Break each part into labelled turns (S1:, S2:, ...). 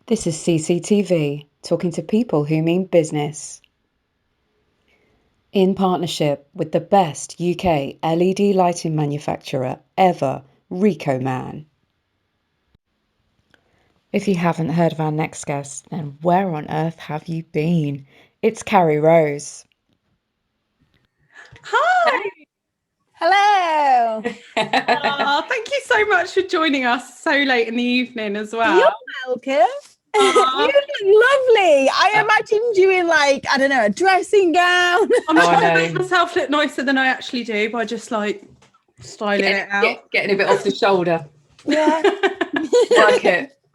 S1: This is CCTV, talking to people who mean business. In partnership with the best UK LED lighting manufacturer ever, RICOMAN. If you haven't heard of our next guest, then where on earth have you been? It's Carrie Rose.
S2: Hi.
S3: Hello.
S2: Thank you so much for joining us so late in the evening as well.
S3: You're welcome. You look lovely. I imagined you in, like, I don't know, a dressing gown.
S2: I'm trying to make myself look nicer than I actually do by just like styling it out.
S1: Getting a bit off the shoulder.
S3: Yeah.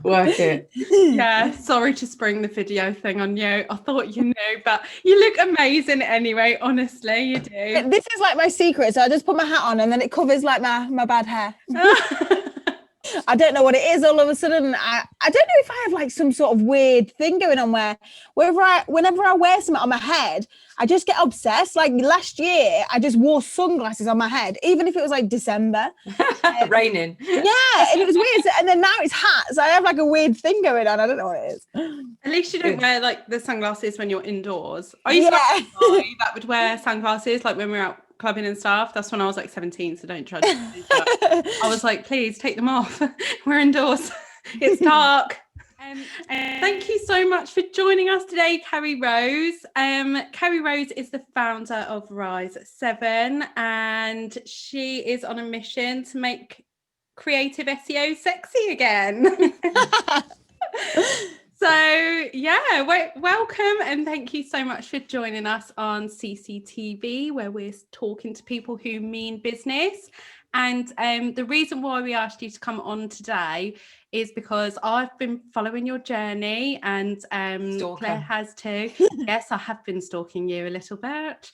S1: Work it.
S2: Yeah, sorry to spring the video thing on you. I thought you knew, but you look amazing anyway. Honestly, you do.
S3: This is like my secret. So I just put my hat on and then it covers like my bad hair. I don't know what it is. All of a sudden, I don't know if I have like some sort of weird thing going on where whenever I wear something on my head, I just get obsessed. Like last year, I just wore sunglasses on my head, even if it was like December.
S1: Raining.
S3: Yeah, and it was weird. And then now it's hats. I have like a weird thing going on. I don't know what it is.
S2: At least you don't wear like the sunglasses when you're indoors. I used to have a guy that would wear sunglasses like when we were out clubbing and stuff. That's when I was like 17, so don't try to do that. I was like, please take them off. We're indoors. It's dark. Thank you so much for joining us today, Carrie Rose. Carrie Rose is the founder of Rise 7, and she is on a mission to make creative SEO sexy again. So yeah, welcome and thank you so much for joining us on CCTV, where we're talking to people who mean business. And the reason why we asked you to come on today is because I've been following your journey, and Claire has too. Yes, I have been stalking you a little bit.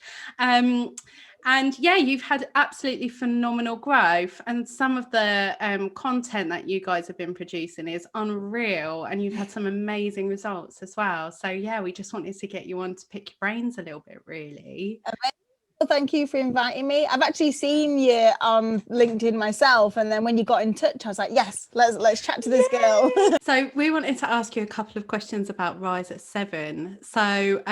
S2: And yeah, you've had absolutely phenomenal growth, and some of the content that you guys have been producing is unreal, and you've had some amazing results as well. So yeah, we just wanted to get you on to pick your brains a little bit, really.
S3: Well, thank you for inviting me. I've actually seen you on LinkedIn myself, and then when you got in touch, I was like, yes, let's chat to this girl.
S2: So we wanted to ask you a couple of questions about Rise at 7. So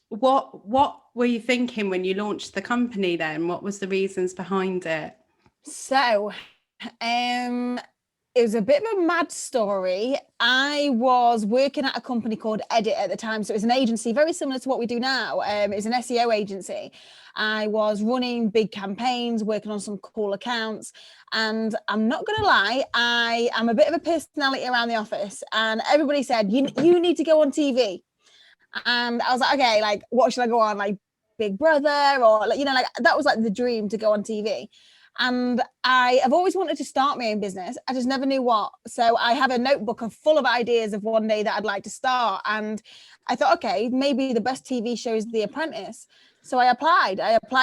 S2: what were you thinking when you launched the company then? What was the reasons behind it?
S3: So it was a bit of a mad story. I was working at a company called Edit at the time. So it was an agency very similar to what we do now. It was an SEO agency. I was running big campaigns, working on some cool accounts. And I'm not going to lie, I am a bit of a personality around the office. And everybody said, you need to go on TV. And I was like, okay, like, what should I go on? Like Big Brother, or like, like that was like the dream, to go on TV. And I have always wanted to start my own business. I just never knew what. So I have a notebook full of ideas of one day that I'd like to start. And I thought, okay, maybe the best TV show is The Apprentice. So I applied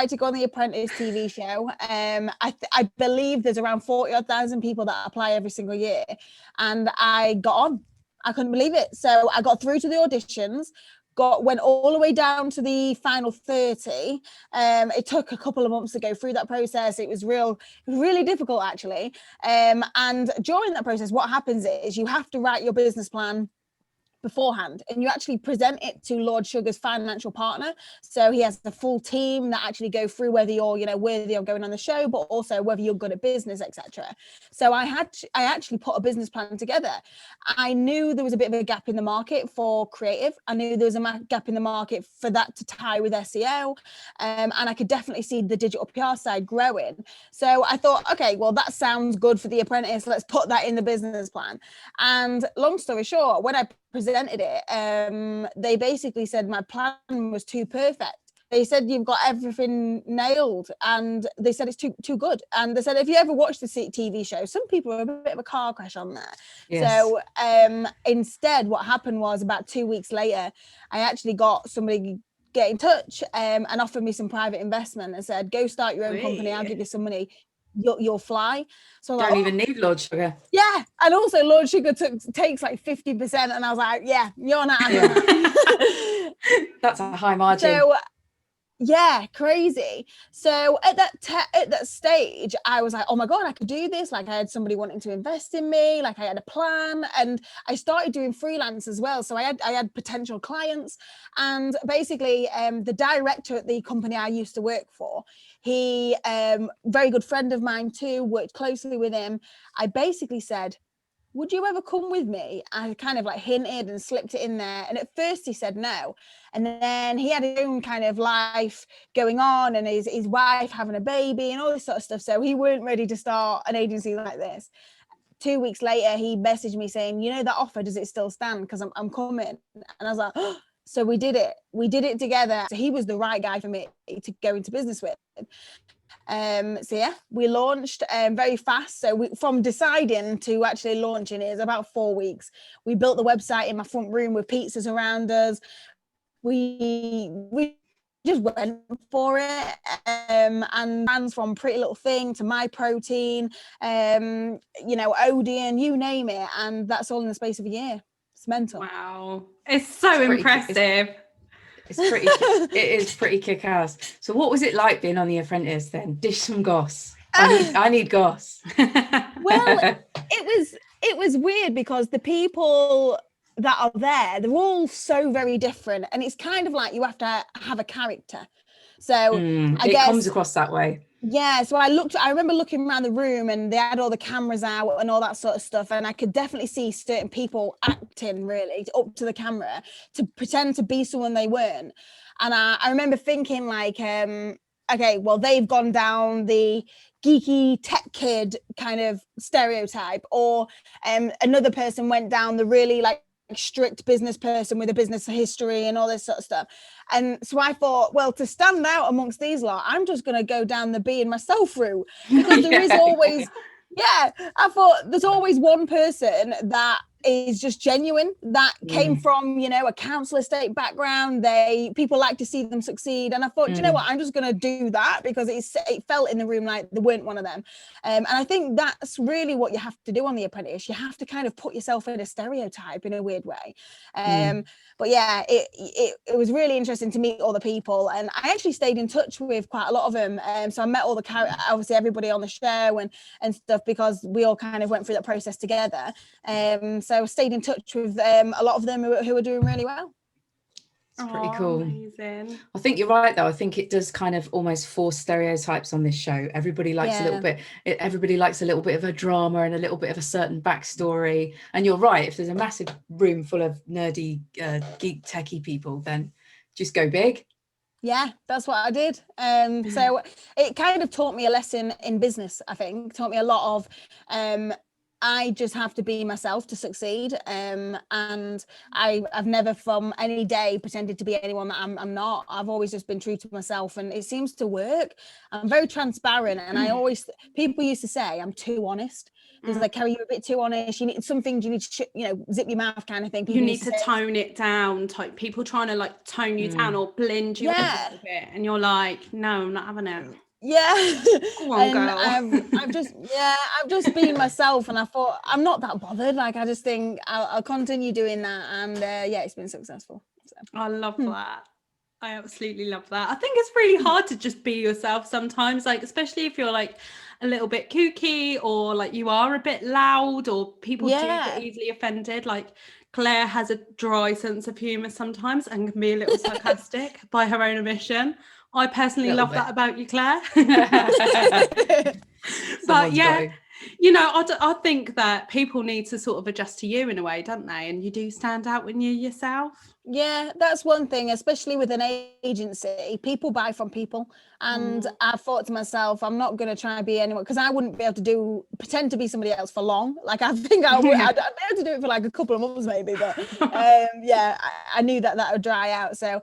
S3: to go on The Apprentice TV show. I believe there's around 40,000 people that apply every single year. And I got on. I couldn't believe it. So I got through to the auditions, went all the way down to the final 30. It took a couple of months to go through that process. It was really difficult, actually. And during that process, what happens is you have to write your business plan beforehand, and you actually present it to Lord Sugar's financial partner. So he has the full team that actually go through whether you're worthy of going on the show, but also whether you're good at business, etc. So I actually put a business plan together. I knew there was a bit of a gap in the market for creative. I knew there was a gap in the market for that to tie with SEO, and I could definitely see the digital PR side growing. So I thought, okay, well, that sounds good for The Apprentice. Let's put that in the business plan. And long story short, when I presented it, they basically said my plan was too perfect. They said, you've got everything nailed, and they said it's too good. And they said, if you ever watch the TV show, some people are a bit of a car crash on there. Yes. So instead, what happened was, about 2 weeks later, I actually got somebody get in touch and offered me some private investment and said, go start your own company, I'll give you some money. You'll fly. So
S1: don't even need Lord Sugar.
S3: Yeah, and also Lord Sugar takes like 50%, and I was like, yeah, you're not having that.
S1: That's a high margin.
S3: So Yeah, crazy. So at that stage, I was like, oh my God, I could do this. Like I had somebody wanting to invest in me, like I had a plan, and I started doing freelance as well. So I had potential clients, and basically the director at the company I used to work for, he very good friend of mine too, worked closely with him. I basically said, would you ever come with me? I kind of like hinted and slipped it in there. And at first he said no. And then he had his own kind of life going on, and his wife having a baby and all this sort of stuff. So he weren't ready to start an agency like this. 2 weeks later, he messaged me saying, you know, that offer, does it still stand? Because I'm coming. And I was like, oh. So we did it. We did it together. So he was the right guy for me to go into business with. So yeah, we launched very fast. So from deciding to actually launching is about 4 weeks. We built the website in my front room with pizzas around us. We just went for it, and brands from Pretty Little Thing to My Protein, you know, Odeon, you name it, and that's all in the space of a year. It's mental.
S2: Wow, it's so impressive.
S1: It is pretty kick-ass. So what was it like being on The Apprentice then? Dish some goss. I need goss.
S3: Well, it was weird because the people that are there, they're all so very different, and it's kind of like you have to have a character. So I guess
S1: comes across that way.
S3: Yeah, so I remember looking around the room, and they had all the cameras out and all that sort of stuff, and I could definitely see certain people acting really up to the camera to pretend to be someone they weren't. And I remember thinking like, okay, well, they've gone down the geeky tech kid kind of stereotype, or another person went down the really like strict business person with a business history and all this sort of stuff. And so I thought, well, to stand out amongst these lot, I'm just going to go down the being myself route, because there is always, I thought there's always one person that is just genuine, that came from, you know, a council estate background. People like to see them succeed, and I thought, you know what, I'm just going to do that, because it felt in the room like there weren't one of them. And I think that's really what you have to do on The Apprentice. You have to kind of put yourself in a stereotype in a weird way. But yeah, it was really interesting to meet all the people, and I actually stayed in touch with quite a lot of them. So I met all obviously everybody on the show and stuff, because we all kind of went through that process together. So I stayed in touch with a lot of them who are doing really well.
S1: It's pretty cool.
S2: Amazing.
S1: I think you're right though. I think it does kind of almost force stereotypes on this show. Everybody likes a little bit. Everybody likes a little bit of a drama and a little bit of a certain backstory. And you're right. If there's a massive room full of nerdy, geek, techie people, then just go big.
S3: Yeah, that's what I did. So it kind of taught me a lesson in business. I think taught me a lot of. I just have to be myself to succeed. And I've never from any day pretended to be anyone that I'm not. I've always just been true to myself, and it seems to work. I'm very transparent, and people used to say I'm too honest. There's like, Carrie, you're a bit too honest. You need some things, you need to, zip your mouth kind of thing.
S2: People need to tone it down, type people trying to like tone you down or blend you a little bit. And you're like, no, I'm not having it.
S3: Yeah.
S2: Go on, girl.
S3: I've just been myself, and I thought I'm not that bothered. Like, I just think I'll continue doing that, and it's been successful. So.
S2: I love that. I absolutely love that. I think it's really hard to just be yourself sometimes, like especially if you're like a little bit kooky, or like you are a bit loud, or people do get easily offended. Like Claire has a dry sense of humor sometimes and can be a little sarcastic by her own admission. I personally love that about you, Claire. But yeah, I think that people need to sort of adjust to you in a way, don't they? And you do stand out when you're yourself.
S3: Yeah, that's one thing, especially with an agency. People buy from people. And I thought to myself, I'm not going to try and be anyone, because I wouldn't be able to pretend to be somebody else for long. Like, I think I'd be able to do it for like a couple of months maybe. But I knew that would dry out. So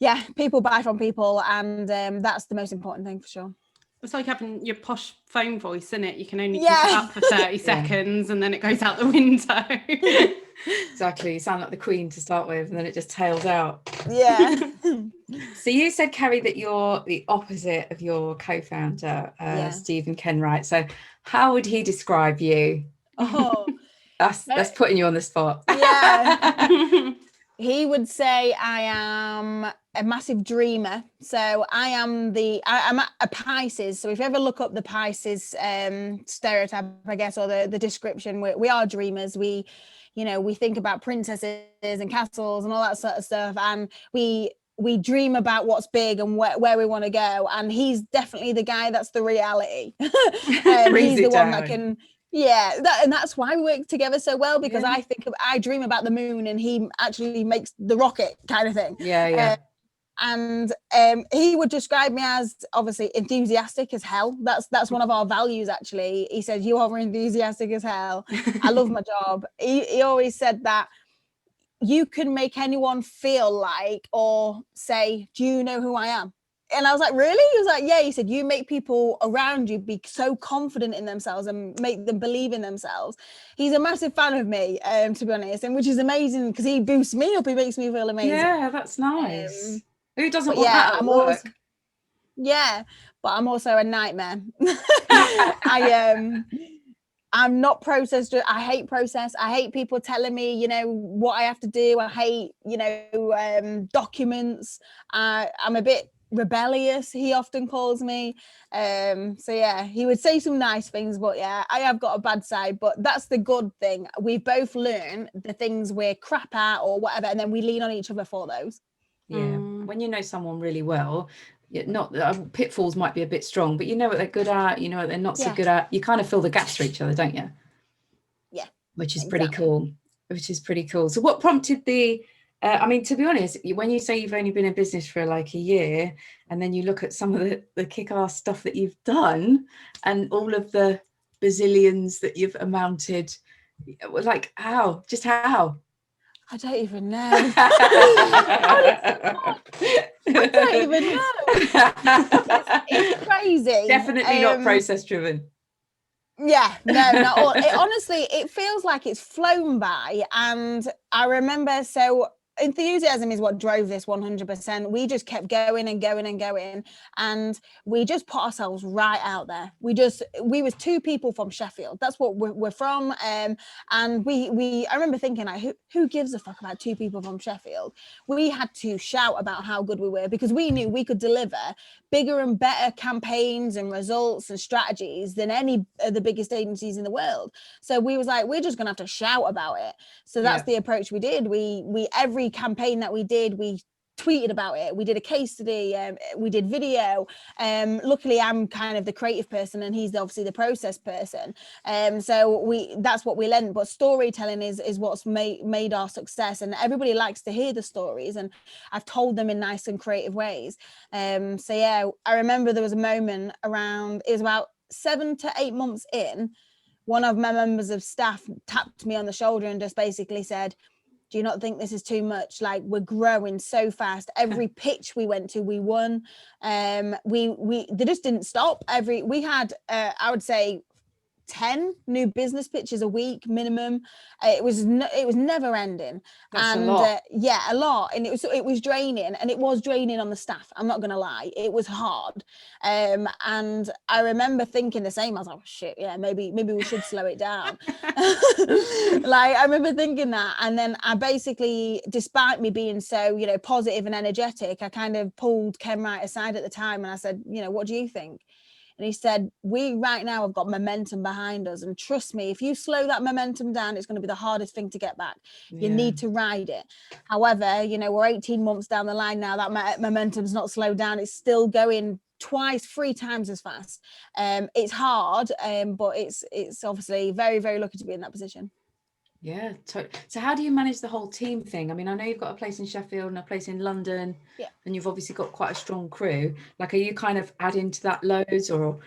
S3: yeah, people buy from people, and that's the most important thing for sure.
S2: It's like having your posh phone voice, isn't it? You can only keep it up for 30 seconds and then it goes out the window.
S1: Exactly. You sound like the Queen to start with, and then it just tails out.
S3: Yeah.
S1: So you said, Carrie, that you're the opposite of your co-founder, Stephen Kenwright. So how would he describe you?
S3: Oh,
S1: that's putting you on the spot.
S3: Yeah. He would say I am a massive dreamer. So I'm a Pisces. So if you ever look up the Pisces stereotype, I guess, or the description, we are dreamers. We think about princesses and castles and all that sort of stuff, and we dream about what's big and where we want to go. And he's definitely the guy that's the reality. He's the one that can, and that's why we work together so well, because I dream about the moon and he actually makes the rocket kind of thing. And he would describe me as obviously enthusiastic as hell. That's one of our values, actually. He said, you are enthusiastic as hell. I love my job. He always said that you can make anyone feel like, or say, do you know who I am? And I was like, really? He was like, yeah. He said, you make people around you be so confident in themselves and make them believe in themselves. He's a massive fan of me, to be honest, and which is amazing because he boosts me up. He makes me feel amazing.
S1: Yeah, that's nice. Who doesn't want that at work?
S3: But I'm also a nightmare. I'm not process. I hate process. I hate people telling me, what I have to do. I hate, documents. I'm a bit rebellious, he often calls me. He would say some nice things, but I have got a bad side, but that's the good thing. We both learn the things we're crap at or whatever, and then we lean on each other for those.
S1: When you know someone really well, not pitfalls might be a bit strong, but you know what they're good at, you know what they're not so good at. You kind of fill the gaps for each other, don't you? Which is pretty cool. So what prompted the to be honest, when you say you've only been in business for like a year, and then you look at some of the kick-ass stuff that you've done and all of the bazillions that you've amounted, like how?
S3: I don't even know. I don't even know. It's crazy.
S1: Definitely not process driven.
S3: No, not all. Honestly, it feels like it's flown by. And I remember, so enthusiasm is what drove this 100%. We just kept going and going and going, and we just put ourselves right out there. We was two people from Sheffield. That's what we're from. And I remember thinking, like, who gives a fuck about two people from Sheffield? We had to shout about how good we were, because we knew we could deliver bigger and better campaigns and results and strategies than any of the biggest agencies in the world. So we was like, we're just gonna have to shout about it. So that's the approach we did. We every campaign that we did, we tweeted about it. We did a case study, we did video. Luckily I'm kind of the creative person and he's obviously the process person. So that's what we lent. But storytelling is what's made our success, and everybody likes to hear the stories, and I've told them in nice and creative ways. I remember there was a moment around, it was about 7 to 8 months in, one of my members of staff tapped me on the shoulder and just basically said, do you not think this is too much? Like, we're growing so fast. Every pitch we went to, we won. They just didn't stop. We had, I would say, 10 new business pitches a week minimum. It was never ending.
S1: That's
S3: and
S1: a lot.
S3: A lot. And it was draining, and it was draining on the staff. I'm not gonna lie, it was hard. And I remember thinking the same. I was like, oh, shit, maybe we should slow it down. Like, I remember thinking that, and then I basically, despite me being so positive and energetic, I kind of pulled Ken right aside at the time, and I said, what do you think? And he said, we right now have got momentum behind us. And trust me, if you slow that momentum down, it's going to be the hardest thing to get back. You need to ride it. However, we're 18 months down the line now. That momentum's not slowed down. It's still going 3 times as fast. It's hard, but it's obviously very, very lucky to be in that position.
S1: Yeah. So how do you manage the whole team thing? I mean, I know you've got a place in Sheffield and a place in London, and you've obviously got quite a strong crew. Like, are you kind of adding to that loads, or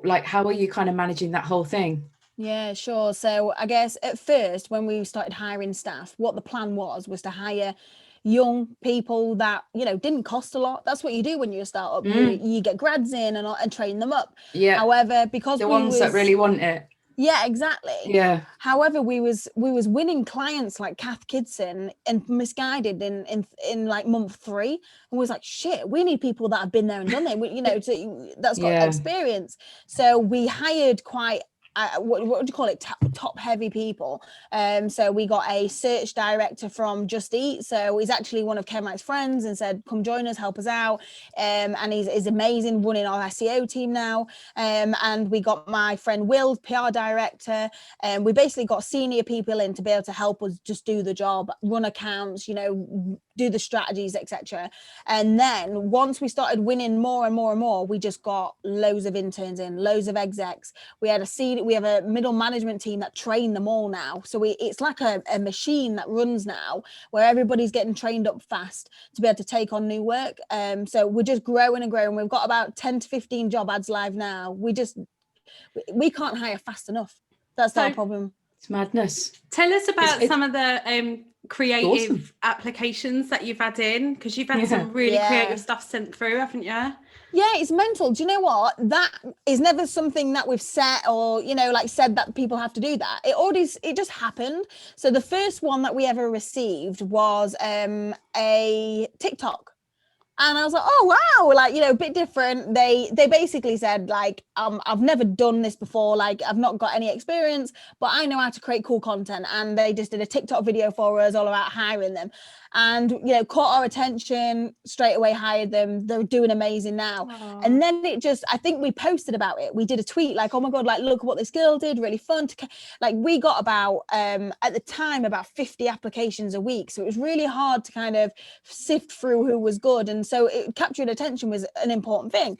S1: like, how are you kind of managing that whole thing?
S3: Yeah, sure. So I guess at first, when we started hiring staff, what the plan was to hire young people that didn't cost a lot. That's what you do when you're a startup. You get grads in and train them up. However, because
S1: the ones that really want it.
S3: Yeah, exactly.
S1: Yeah.
S3: However, we was winning clients like Kath Kidson and Misguided in like month 3, and was like, shit, we need people that have been there and done it. That's got experience. So we hired quite what would you call it, top heavy people. So we got a search director from Just Eat, so he's actually one of Ken friends, and said come join us, help us out, and he's amazing, running our SEO team now. And we got my friend Will, PR director, and we basically got senior people in to be able to help us just do the job, run accounts, you know, do the strategies, etc. And then once we started winning more and more and more, we just got loads of interns in, loads of execs. We have a middle management team that train them all now. So it's like a machine that runs now, where everybody's getting trained up fast to be able to take on new work. So we're just growing and growing. We've got about 10 to 15 job ads live now. We can't hire fast enough. That's not a problem.
S1: It's madness.
S2: Tell us about some of the creative applications that you've had in, because you've had some really creative stuff sent through, haven't you?
S3: Yeah, it's mental. Do you know what? That is never something that we've set or, you know, like said that people have to do that. It just happened. So the first one that we ever received was a TikTok. And I was like, oh, wow, like, you know, a bit different. They basically said, like, I've never done this before. Like, I've not got any experience, but I know how to create cool content. And they just did a TikTok video for us all about hiring them. And, you know, caught our attention, straight away hired them. They're doing amazing now. Aww. And then I think we posted about it. We did a tweet like, oh my God, like, look what this girl did. Really fun. Like, we got about, at the time, about 50 applications a week. So it was really hard to kind of sift through who was good. And so capturing attention was an important thing.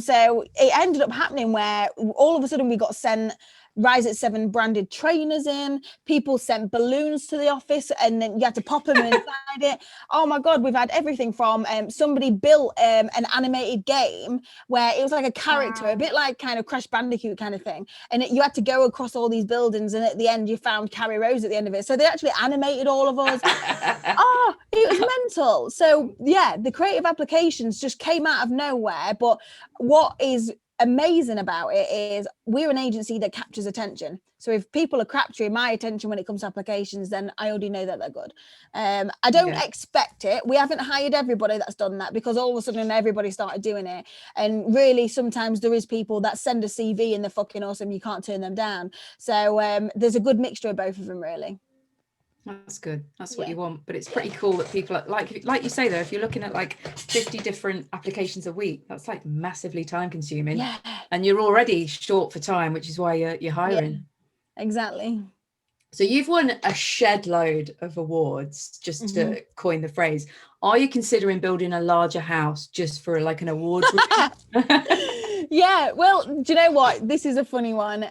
S3: So it ended up happening where all of a sudden we got sent Rise at 7 branded trainers in. People sent balloons to the office, and then you had to pop them inside it. Oh my God, we've had everything from somebody built an animated game where it was like a character, a bit like kind of Crash Bandicoot kind of thing. And you had to go across all these buildings, and at the end you found Carrie Rose at the end of it. So they actually animated all of us. Oh, it was mental. So yeah, the creative applications just came out of nowhere. But what is amazing about it is we're an agency that captures attention. So if people are capturing my attention when it comes to applications, then I already know that they're good. I don't expect it. We haven't hired everybody that's done that, because all of a sudden everybody started doing it. And really, sometimes there is people that send a CV and they're fucking awesome. You can't turn them down. So there's a good mixture of both of them, really.
S1: That's good. That's what you want. But it's pretty cool that people are, like you say though, if you're looking at like 50 different applications a week, that's like massively time consuming. Yeah. And you're already short for time, which is why you're hiring.
S3: Yeah, exactly.
S1: So you've won a shed load of awards, just to coin the phrase. Are you considering building a larger house just for like an awards room?
S3: Yeah, well, do you know what? This is a funny one.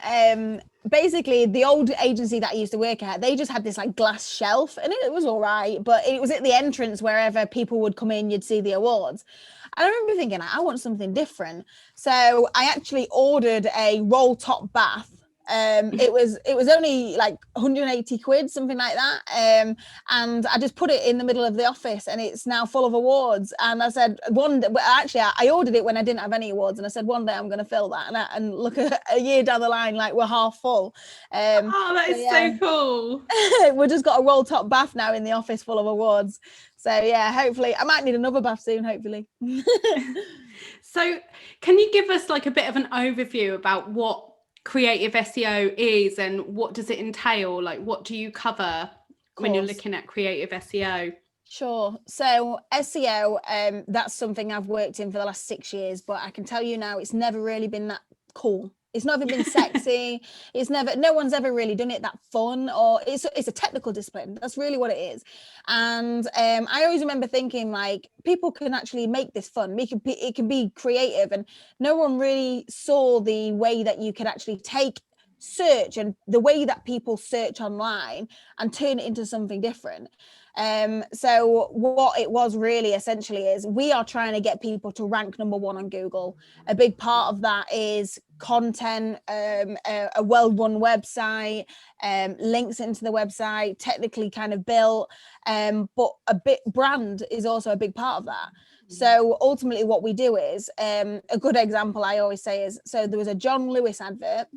S3: Basically, the old agency that I used to work at, they just had this like glass shelf, and it was all right, but it was at the entrance wherever people would come in, you'd see the awards. And I remember thinking, I want something different. So I actually ordered a roll top bath. It was only like 180 quid, something like that. And I just put it in the middle of the office, and it's now full of awards. And I said, I ordered it when I didn't have any awards, and I said, one day I'm going to fill that. And look at a year down the line, like we're half full.
S2: That is so cool.
S3: We've just got a roll top bath now in the office full of awards. So yeah, hopefully I might need another bath soon, hopefully.
S2: So can you give us like a bit of an overview about what creative SEO is and what does it entail? Like, what do you cover when you're looking at creative SEO?
S3: Sure. So SEO, that's something I've worked in for the last 6 years, but I can tell you now, it's never really been that cool. It's never been sexy. No one's ever really done it that fun, or it's a technical discipline. That's really what it is. And I always remember thinking, like, people can actually make this fun. It can be creative, and no one really saw the way that you could actually take search and the way that people search online and turn it into something different. So what it was really essentially is we are trying to get people to rank number 1 on Google. A big part of that is content, a well-run website, links into the website, technically kind of built, but brand is also a big part of that. So ultimately what we do is, a good example I always say is, so there was a John Lewis advert.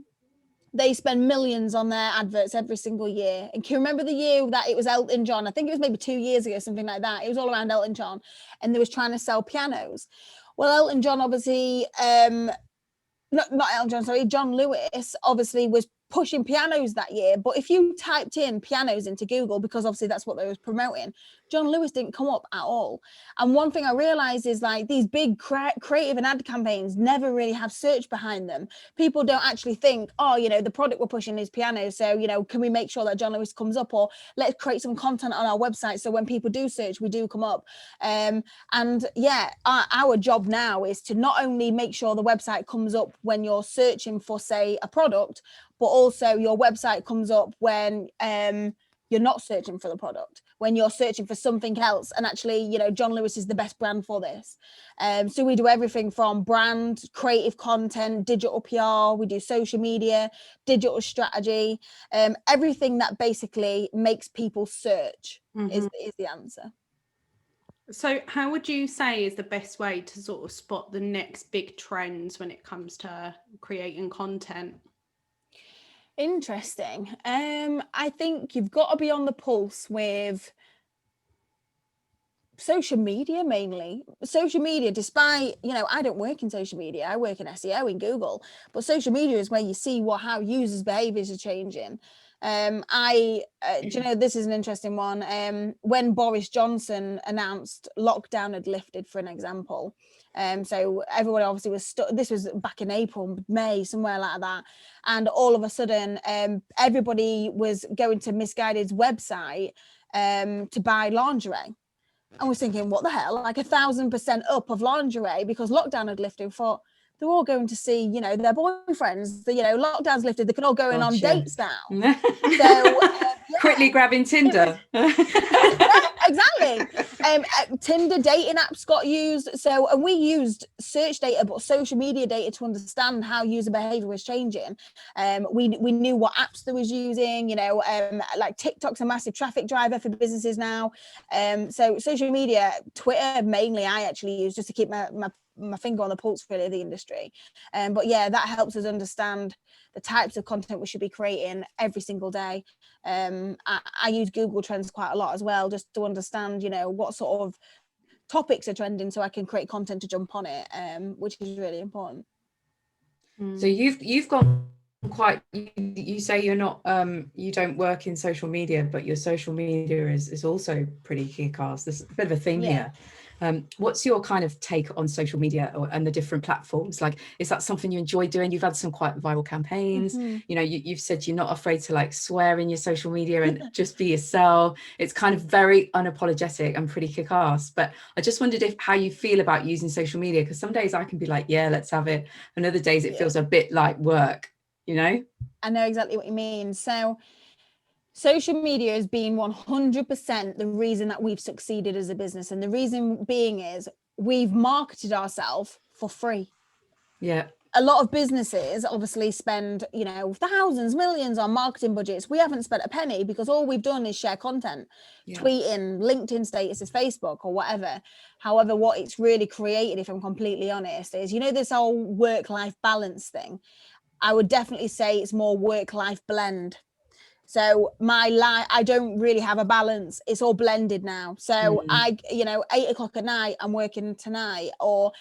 S3: They spend millions on their adverts every single year. And can you remember the year that it was Elton John? I think it was maybe 2 years ago, something like that. It was all around Elton John, and they was trying to sell pianos. Well, Elton John obviously not Elton John, sorry, John Lewis obviously was pushing pianos that year. But if you typed in pianos into Google, because obviously that's what they was promoting, John Lewis didn't come up at all. And one thing I realized is like these big creative and ad campaigns never really have search behind them. People don't actually think, oh, you know, the product we're pushing is pianos, so, you know, can we make sure that John Lewis comes up, or let's create some content on our website so when people do search, we do come up. And yeah, our job now is to not only make sure the website comes up when you're searching for, say, a product, but also your website comes up when you're not searching for the product, when you're searching for something else. And actually, you know, John Lewis is the best brand for this. So we do everything from brand, creative content, digital PR, we do social media, digital strategy, everything that basically makes people search is the answer.
S2: So how would you say is the best way to sort of spot the next big trends when it comes to creating content?
S3: Interesting. I think you've got to be on the pulse with social media, mainly social media. Despite, you know, I don't work in social media, I work in SEO in Google, but social media is where you see how users' behaviors are changing. Do you know, this is an interesting one. When Boris Johnson announced lockdown had lifted, for an example, so everyone obviously was stuck. This was back in April, May, somewhere like that, and all of a sudden everybody was going to Misguided's website to buy lingerie. I was thinking, what the hell, like 1,000% up of lingerie because lockdown had lifted. For they're all going to see, you know, their boyfriends. You know, lockdown's lifted, they can all go in on dates now. So
S1: quickly grabbing Tinder.
S3: Yeah, exactly. Tinder, dating apps got used. So, and we used search data, but social media data to understand how user behavior was changing. We knew what apps they was using, you know, like TikTok's a massive traffic driver for businesses now. So social media, Twitter mainly, I actually use just to keep my finger on the pulse really of the industry. But yeah, that helps us understand the types of content we should be creating every single day. I use Google Trends quite a lot as well, just to understand, you know, what sort of topics are trending so I can create content to jump on it, which is really important.
S1: So you've gone quite, you say you're not, you don't work in social media, but your social media is also pretty kick-ass. There's a bit of a theme here. What's your kind of take on social media and the different platforms? Like, is that something you enjoy doing? You've had some quite viral campaigns. You know, you've said you're not afraid to like swear in your social media and just be yourself. It's kind of very unapologetic and pretty kick-ass. But I just wondered how you feel about using social media, because some days I can be like, yeah, let's have it, and other days it feels a bit like work, you know?
S3: I know exactly what you mean. So social media has been 100% the reason that we've succeeded as a business. And the reason being is we've marketed ourselves for free.
S1: Yeah.
S3: A lot of businesses obviously spend, you know, thousands, millions on marketing budgets. We haven't spent a penny because all we've done is share content, tweeting, LinkedIn statuses, Facebook or whatever. However, what it's really created, if I'm completely honest, is, you know, this whole work-life balance thing. I would definitely say it's more work-life blend. So my life, I don't really have a balance. It's all blended now. So I, you know, 8 o'clock at night, I'm working tonight, or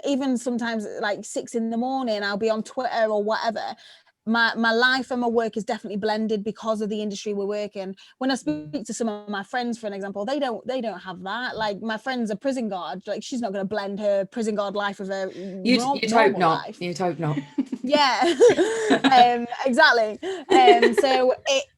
S3: even sometimes like 6 a.m, I'll be on Twitter or whatever. My life and my work is definitely blended because of the industry we're working. When I speak to some of my friends, for an example, they don't have that. Like my friend's a prison guard. Like she's not going to blend her prison guard life with her
S1: You'd hope not. Life. You'd hope not.
S3: Yeah, exactly. So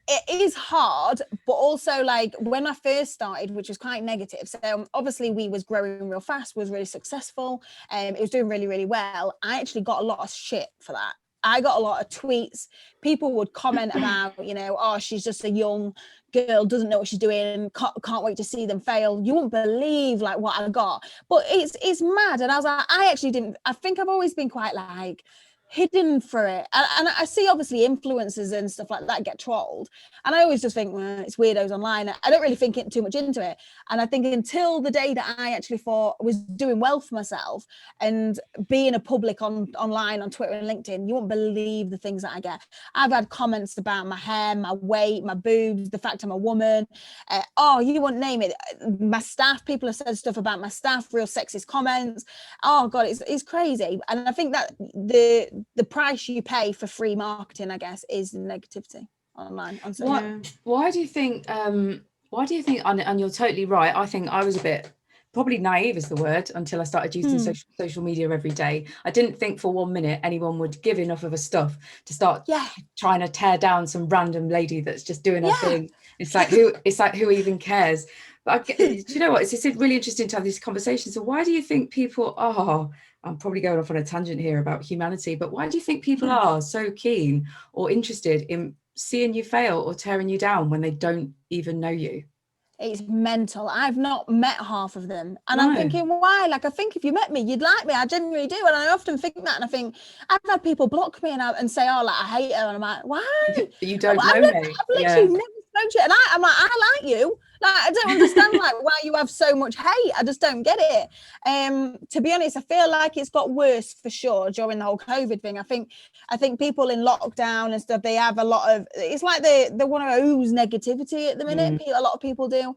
S3: it is hard, but also like when I first started, which was quite negative. So obviously we was growing real fast, was really successful, it was doing really, really well. I actually got a lot of shit for that. I got a lot of tweets. People would comment about, you know, oh, she's just a young girl, doesn't know what she's doing, can't wait to see them fail. You won't believe like what I got. But it's mad. And I was like, I think I've always been quite like hidden for it, and I see obviously influencers and stuff like that get trolled, and I always just think it's weirdos online. I don't really think too much into it, and I think until the day that I actually thought I was doing well for myself and being a public online on Twitter and LinkedIn, you won't believe the things that I get. I've had comments about my hair, my weight, my boobs, the fact I'm a woman, oh, you won't name it, my staff. People have said stuff about my staff, real sexist comments. Oh god, it's crazy. And I think that the price you pay for free marketing, I guess, is the negativity online. On social.
S1: Why do you think? And you're totally right. I think I was a bit. Probably naive is the word, until I started using social media every day. I didn't think for 1 minute anyone would give enough of a stuff to start trying to tear down some random lady that's just doing her thing. It's like who even cares? But do you know what? It's really interesting to have this conversation. So why do you think people are? I'm probably going off on a tangent here about humanity, but why do you think people are so keen or interested in seeing you fail or tearing you down when they don't even know you?
S3: It's mental. I've not met half of them. And I'm thinking, why? Like, I think if you met me, you'd like me. I genuinely do. And I often think that. And I think, I've had people block me and say, oh, like, I hate her. And I'm like, why?
S1: You don't know me.
S3: I've literally never spoken to you. And I'm like, I like you. Like, I don't understand like why you have so much hate. I just don't get it. To be honest, I feel like it's got worse for sure during the whole COVID thing. I think people in lockdown and stuff, they have a lot of, it's like they want to ooze negativity at the minute. A lot of people do.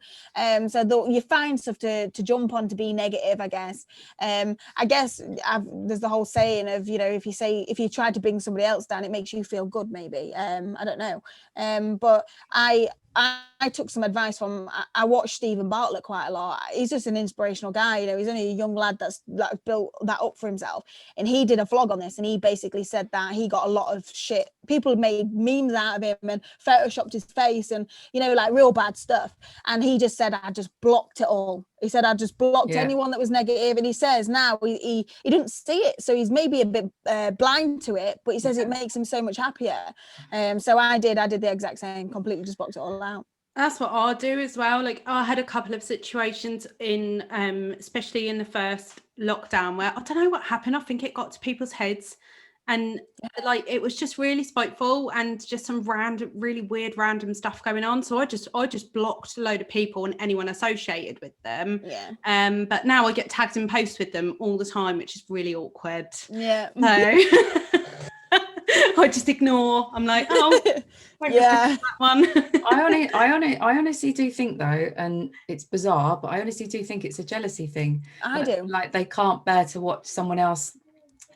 S3: So you find stuff to jump on to be negative, I guess. I guess there's the whole saying of, you know, if you try to bring somebody else down, it makes you feel good, maybe. I don't know. But I took some advice from, I watched Stephen Bartlett quite a lot. He's just an inspirational guy. You know, he's only a young lad that's built that up for himself. And he did a vlog on this, and he basically said that he got a lot of shit. People made memes out of him and photoshopped his face and, you know, like real bad stuff. And he just said, I just blocked it all. He said, I just blocked anyone that was negative. And he says now he didn't see it. So he's maybe a bit blind to it, but he says it makes him so much happier. So I did the exact same, completely just blocked it all out.
S2: That's what I do as well. Like, I had a couple of situations in, especially in the first lockdown, where I don't know what happened. I think it got to people's heads, and like it was just really spiteful and just some really weird random stuff going on. So I just blocked a load of people and anyone associated with them. Yeah. But now I get tagged in posts with them all the time, which is really awkward.
S3: Yeah.
S2: So I just ignore. I'm like, oh, that one.
S1: I honestly do think though, and it's bizarre, but I honestly do think it's a jealousy thing.
S3: I do.
S1: Like they can't bear to watch someone else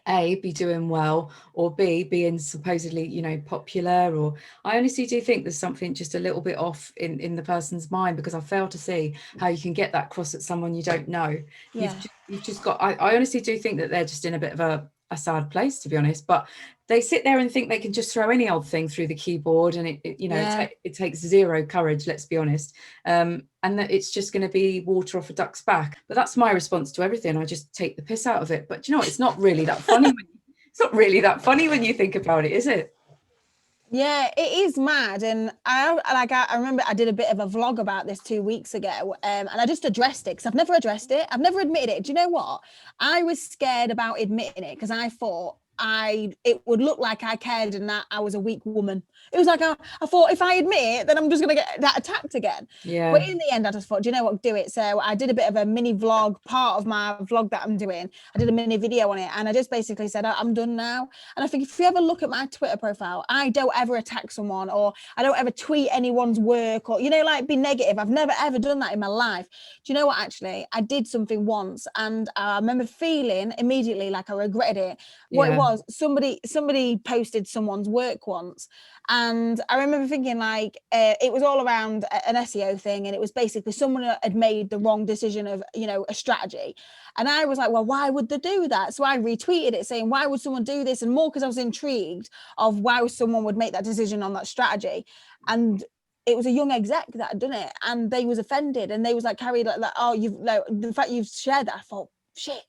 S1: A, be doing well, or B, being supposedly, you know, popular. Or I honestly do think there's something just a little bit off in the person's mind, because I fail to see how you can get that cross at someone you don't know. You've just got, I honestly do think that they're just in a bit of a sad place, to be honest, but they sit there and think they can just throw any old thing through the keyboard, and it takes zero courage, let's be honest, and that it's just going to be water off a duck's back. But that's my response to everything. I just take the piss out of it. But you know what, it's not really that funny. It's not really that funny when you think about it, is it?
S3: Yeah, it is mad. And I remember I did a bit of a vlog about this 2 weeks ago, and I just addressed it, because I've never addressed it. I've never admitted it. Do you know what? I was scared about admitting it, because I thought it would look like I cared and that I was a weak woman. It was like I thought, if I admit it, then I'm just gonna get that attacked again. Yeah. But in the end, I just thought, do you know what, do it. So I did a bit of a mini vlog, part of my vlog that I'm doing. I did a mini video on it, and I just basically said, I'm done now. And I think if you ever look at my Twitter profile, I don't ever attack someone, or I don't ever tweet anyone's work, or, you know, like be negative. I've never ever done that in my life. Do you know what, actually, I did something once, and I remember feeling immediately like I regretted it. What it was, somebody posted someone's work once, and I remember thinking, like, it was all around an SEO thing, and it was basically someone had made the wrong decision of, you know, a strategy. And I was like, well, why would they do that? So I retweeted it saying, why would someone do this? And more because I was intrigued of why someone would make that decision on that strategy. And it was a young exec that had done it, and they was offended, and they was like, Carrie, like oh, you've, like, the fact you've shared that, I thought, shit.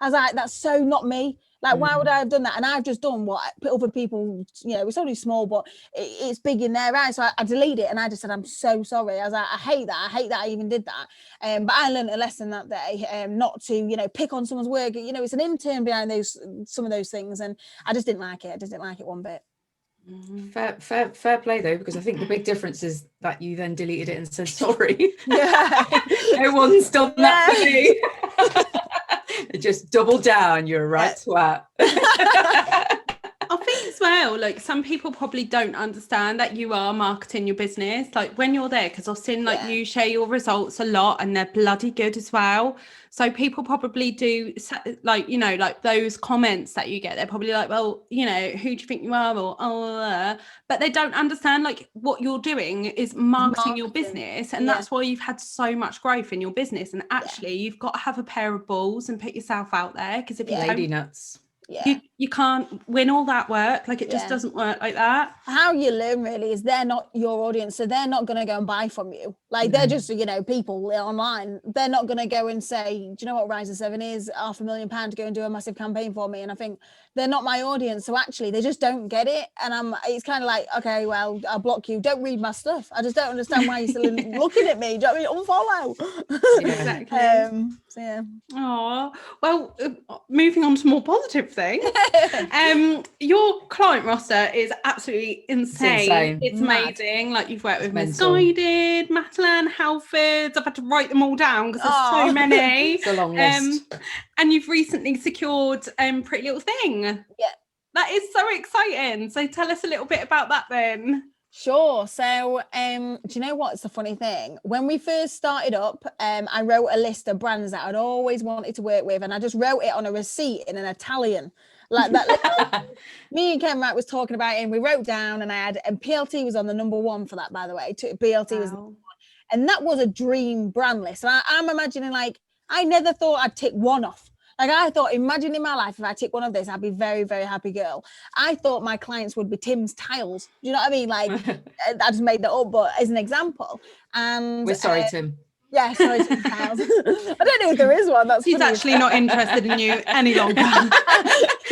S3: I was like, that's so not me. Like, why would I have done that? And I've just done what other people, you know, it's only small, but it's big in their eyes. So I deleted it, and I just said, I'm so sorry. I was like, I hate that I even did that. But I learned a lesson that day, not to, you know, pick on someone's work. You know, it's an intern behind some of those things. And I just didn't like it. I just didn't like it one bit.
S1: Fair play though, because I think the big difference is that you then deleted it and said sorry.
S3: Yeah.
S1: No one's done that for me. Just double down, you're a right twat.
S2: I think as well, like some people probably don't understand that you are marketing your business. Like when you're there, because I've seen like you share your results a lot and they're bloody good as well. So people probably do like, you know, like those comments that you get, they're probably like, well, you know, who do you think you are? Or, but they don't understand like what you're doing is marketing your business. And that's why you've had so much growth in your business. And actually you've got to have a pair of balls and put yourself out there. Because if you
S1: lady
S2: don't,
S1: nuts.
S2: You can't win all that work. Like it just doesn't work like that.
S3: How you learn really is they're not your audience, so they're not going to go and buy from you. Like they're just, you know, people online. They're not going to go and say, do you know what Rise of 7 is? £500,000 to go and do a massive campaign for me. And I think they're not my audience, so actually they just don't get it. And it's kind of like, okay, well, I'll block you. Don't read my stuff. I just don't understand why you're still looking at me. Do you know what I mean? Unfollow.
S2: Exactly.
S3: So yeah.
S2: Oh well, moving on to more positive things. Your client roster is absolutely insane. It's amazing. Like you've worked with Misguided, Matalan, Halfords. I've had to write them all down because there's so many.
S1: It's a long list.
S2: And you've recently secured Pretty Little Thing.
S3: Yeah.
S2: That is so exciting. So tell us a little bit about that then.
S3: Sure. So, do you know what's the funny thing? When we first started up, I wrote a list of brands that I'd always wanted to work with, and I just wrote it on a receipt in an Italian, like that. Me and Ken Wright was talking about it, and we wrote down, and PLT was on the number one for that, by the way. PLT was, and that was a dream brand list. And I'm imagining, like, I never thought I'd tick one off. Like I thought, imagine in my life, if I tick one of this, I'd be very, very happy girl. I thought my clients would be Tim's Tiles. Do you know what I mean? Like I just made that up, but as an example. And
S1: we're sorry, Tim.
S3: Yeah, sorry, Tim's Tiles. I don't know if there is one. That's
S2: He's actually not interested in you any longer.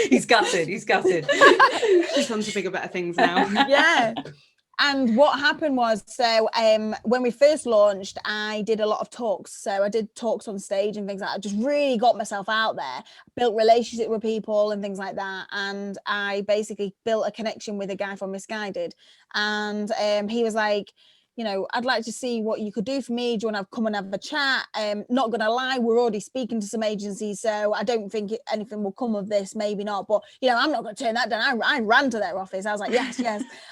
S1: He's gutted. She's
S2: on to bigger, better things now.
S3: Yeah. And what happened was, so when we first launched, I did a lot of talks. So I did talks on stage and things like that. I just really got myself out there, built relationship with people and things like that. And I basically built a connection with a guy from Misguided. And he was like, you know, I'd like to see what you could do for me. Do you want to come and have a chat? Not going to lie, we're already speaking to some agencies, so I don't think anything will come of this, maybe not. But, you know, I'm not going to turn that down. I ran to their office. I was like, yes,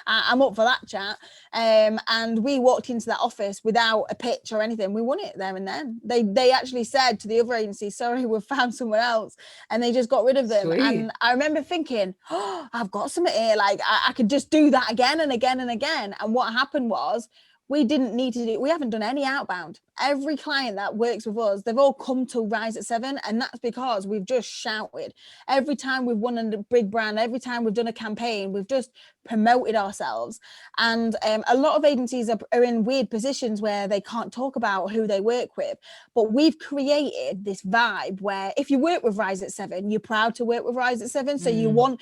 S3: I'm up for that chat. And we walked into that office without a pitch or anything. We won it there and then. They actually said to the other agency, sorry, we've found someone else. And they just got rid of them. Sweet. And I remember thinking, oh, I've got something here. Like I could just do that again and again and again. And what happened was, we haven't done any outbound. Every client that works with us, they've all come to Rise at 7, and that's because we've just shouted. Every time we've won a big brand, every time we've done a campaign, we've just promoted ourselves. And a lot of agencies are in weird positions where they can't talk about who they work with, but we've created this vibe where if you work with Rise at 7, you're proud to work with Rise at 7. So you want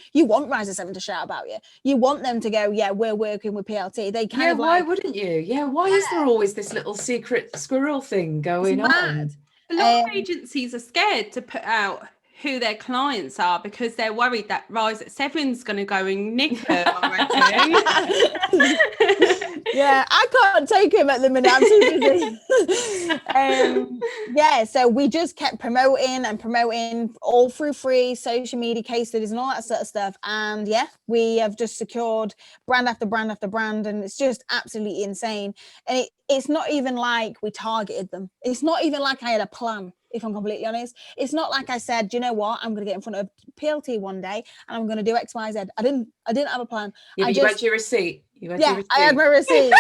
S3: Rise at 7 to shout about you. You want them to go, yeah, we're working with PLT. They kind of
S1: why wouldn't you? Yeah, why is there always this little secret squirrel thing going on?
S2: A lot of agencies are scared to put out who their clients are because they're worried that Rise at 7's going to go and nick her, I reckon.
S3: Yeah, I can't take him at the minute. I'm too busy. So we just kept promoting all through free social media case studies and all that sort of stuff. And yeah, we have just secured brand after brand after brand, and it's just absolutely insane. And it's not even like we targeted them. It's not even like I had a plan, if I'm completely honest. It's not like I said, do you know what? I'm going to get in front of PLT one day and I'm going to do X, Y, Z. I didn't have a plan.
S1: Yeah, but you had your receipt.
S3: I had my receipt.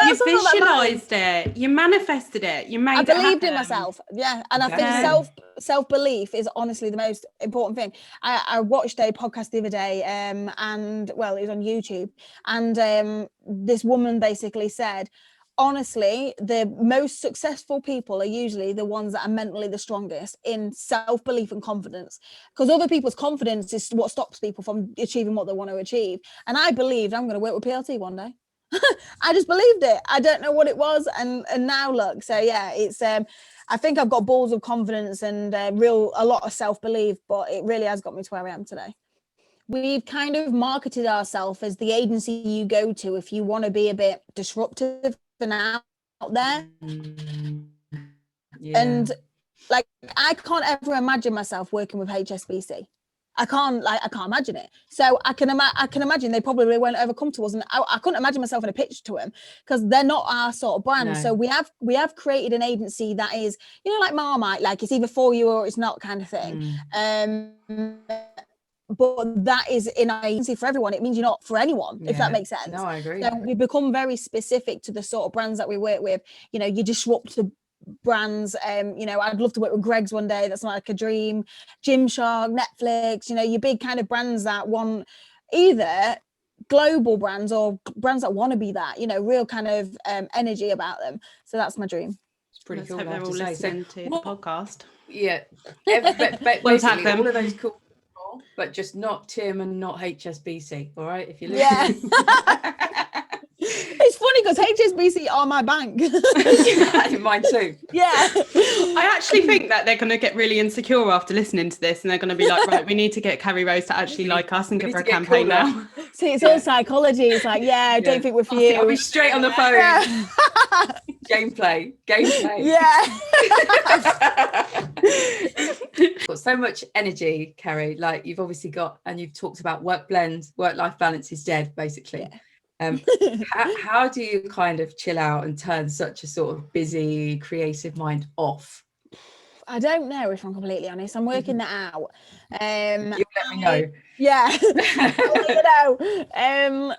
S2: You visualized it. You manifested it. You made it happen.
S3: I believed in myself. Yeah. And I think self-belief is honestly the most important thing. I watched a podcast the other day and well, it was on YouTube. And this woman basically said, honestly, the most successful people are usually the ones that are mentally the strongest in self-belief and confidence, because other people's confidence is what stops people from achieving what they want to achieve. And I believed I'm going to work with PLT one day. I just believed it. I don't know what it was. And now look, so yeah, it's I think I've got balls of confidence and a lot of self-belief, but it really has got me to where I am today. We've kind of marketed ourselves as the agency you go to if you want to be a bit disruptive and out there. And like I can't ever imagine myself working with HSBC. I can't imagine it. So I can imagine they probably won't ever come to us, and I couldn't imagine myself in a pitch to them because they're not our sort of brand.
S1: No.
S3: So we have created an agency that is, you know, like Marmite, like it's either for you or it's not kind of thing. But that is in our agency for everyone. It means you're not for anyone, if that makes sense.
S1: No, I agree.
S3: So we become very specific to the sort of brands that we work with. You know, you disrupt the brands. You know, I'd love to work with Greg's one day. That's like a dream. Gymshark, Netflix, you know, your big kind of brands that want either global brands or brands that want to be that, you know, real kind of energy about them. So that's my dream.
S1: It's pretty
S2: Let's
S1: cool.
S2: hope they're all listening to the podcast.
S1: Yeah. Basically,
S2: We'll tag them.
S1: all of those cool people, but just not Tim and not HSBC. All right. If you're listening.
S3: Yeah. It's funny because HSBC are my bank.
S1: Mine too.
S3: Yeah.
S2: I actually think that they're going to get really insecure after listening to this, and they're going to be like, right, we need to get Carrie Rose to actually like us and give her a campaign now. See,
S3: it's all psychology. It's like, I don't think we're for you.
S1: I'll be straight on the phone. Yeah. Gameplay.
S3: Yeah.
S1: Got so much energy, Carrie. Like you've obviously got, and you've talked about work-life balance is dead, basically.
S3: Yeah.
S1: How do you kind of chill out and turn such a sort of busy creative mind off?
S3: I don't know, if I'm completely honest. I'm working that out.
S1: You'll let me know.
S3: Yeah. I'll let you know.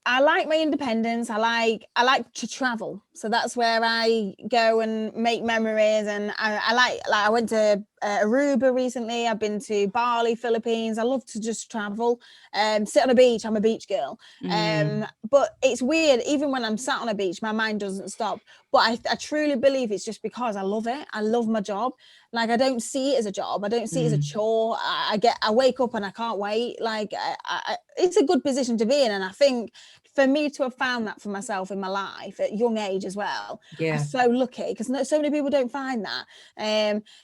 S3: I like my independence. I like to travel, so that's where I go and make memories. And I went to Aruba recently. I've been to Bali, Philippines. I love to just travel, sit on a beach. I'm a beach girl. But it's weird. Even when I'm sat on a beach, my mind doesn't stop. But I truly believe it's just because I love it. I love my job. Like I don't see it as a job. I don't see it as a chore. I wake up and I can't wait. Like it's a good position to be in. And I think for me to have found that for myself in my life at young age as well, I'm so lucky because so many people don't find that.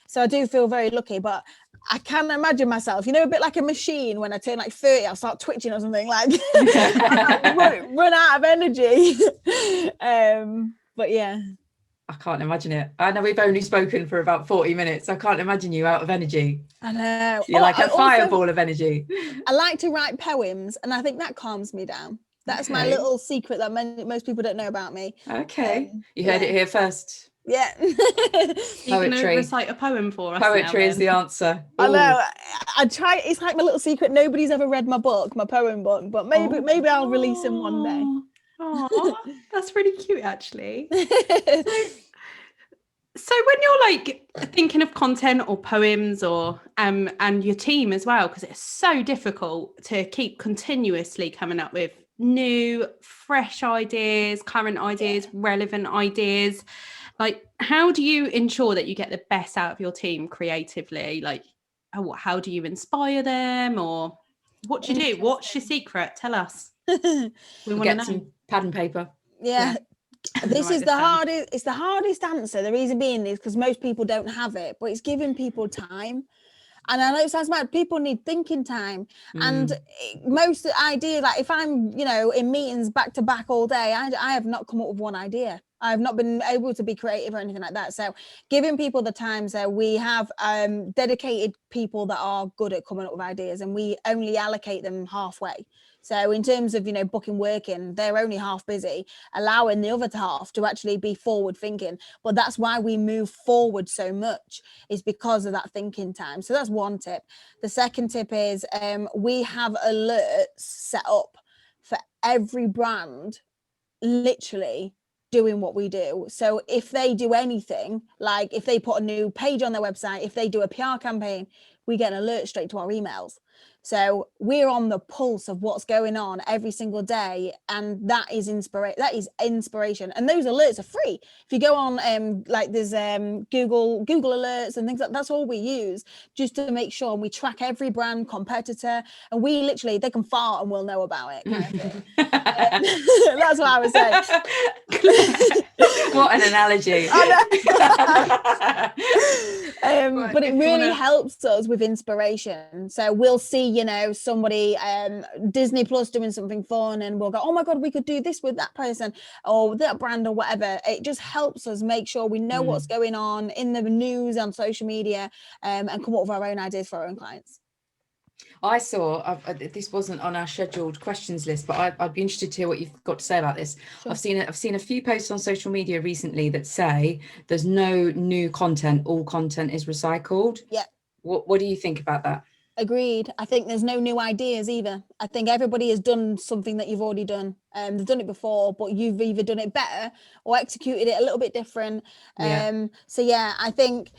S3: So I do feel very lucky, but I can't imagine myself, you know, a bit like a machine. When I turn like 30, I'll start twitching or something, like run out of energy. But yeah.
S1: I can't imagine it. I know we've only spoken for about 40 minutes. I can't imagine you out of energy.
S3: I know.
S1: You're like a fireball of energy.
S3: I like to write poems, and I think that calms me down. That's my little secret that most people don't know about me.
S1: Okay. You heard it here first.
S3: Yeah.
S2: You're going to recite a poem for us.
S1: Poetry is the answer.
S3: I know. I try. It's like my little secret. Nobody's ever read my book, my poem book, but maybe I'll release them one day.
S2: Oh, that's really cute, actually. So when you're like thinking of content or poems or and your team as well, because it's so difficult to keep continuously coming up with new, fresh ideas, current ideas, relevant ideas. Like, how do you ensure that you get the best out of your team creatively? Like, how do you inspire them, or what do you do? What's your secret? Tell us. We want to know.
S1: Some pad and paper.
S3: Yeah. This is the hardest. It's the hardest answer. The reason being is because most people don't have it, but it's giving people time. And I know it sounds mad. People need thinking time, and most ideas. Like if I'm, in meetings back to back all day, I have not come up with one idea. I've not been able to be creative or anything like that. So giving people the time. So we have dedicated people that are good at coming up with ideas, and we only allocate them halfway. So in terms of, booking work in, they're only half busy, allowing the other half to actually be forward thinking. But that's why we move forward so much, is because of that thinking time. So that's one tip. The second tip is we have alerts set up for every brand, literally doing what we do. So if they do anything, like if they put a new page on their website, if they do a PR campaign, we get an alert straight to our emails. So we're on the pulse of what's going on every single day, and that is inspiration. And those alerts are free. If you go on like there's Google alerts and things like that, that's all we use just to make sure, and we track every brand competitor, and we literally, they can fart and we'll know about it, kind of thing. That's what I would say.
S1: What an analogy.
S3: But it really helps us with inspiration. So we'll see, somebody Disney Plus doing something fun, and we'll go, oh my god, we could do this with that person or that brand or whatever. It just helps us make sure we know what's going on in the news, on social media, and come up with our own ideas for our own clients.
S1: I saw, this wasn't on our scheduled questions list, but I'd be interested to hear what you've got to say about this.
S3: Sure.
S1: I've seen a few posts on social media recently that say there's no new content, all content is recycled.
S3: Yeah.
S1: What do you think about that?
S3: Agreed. I think there's no new ideas either. I think everybody has done something that you've already done. They've done it before, but you've either done it better or executed it a little bit different.
S1: Yeah.
S3: So yeah, I think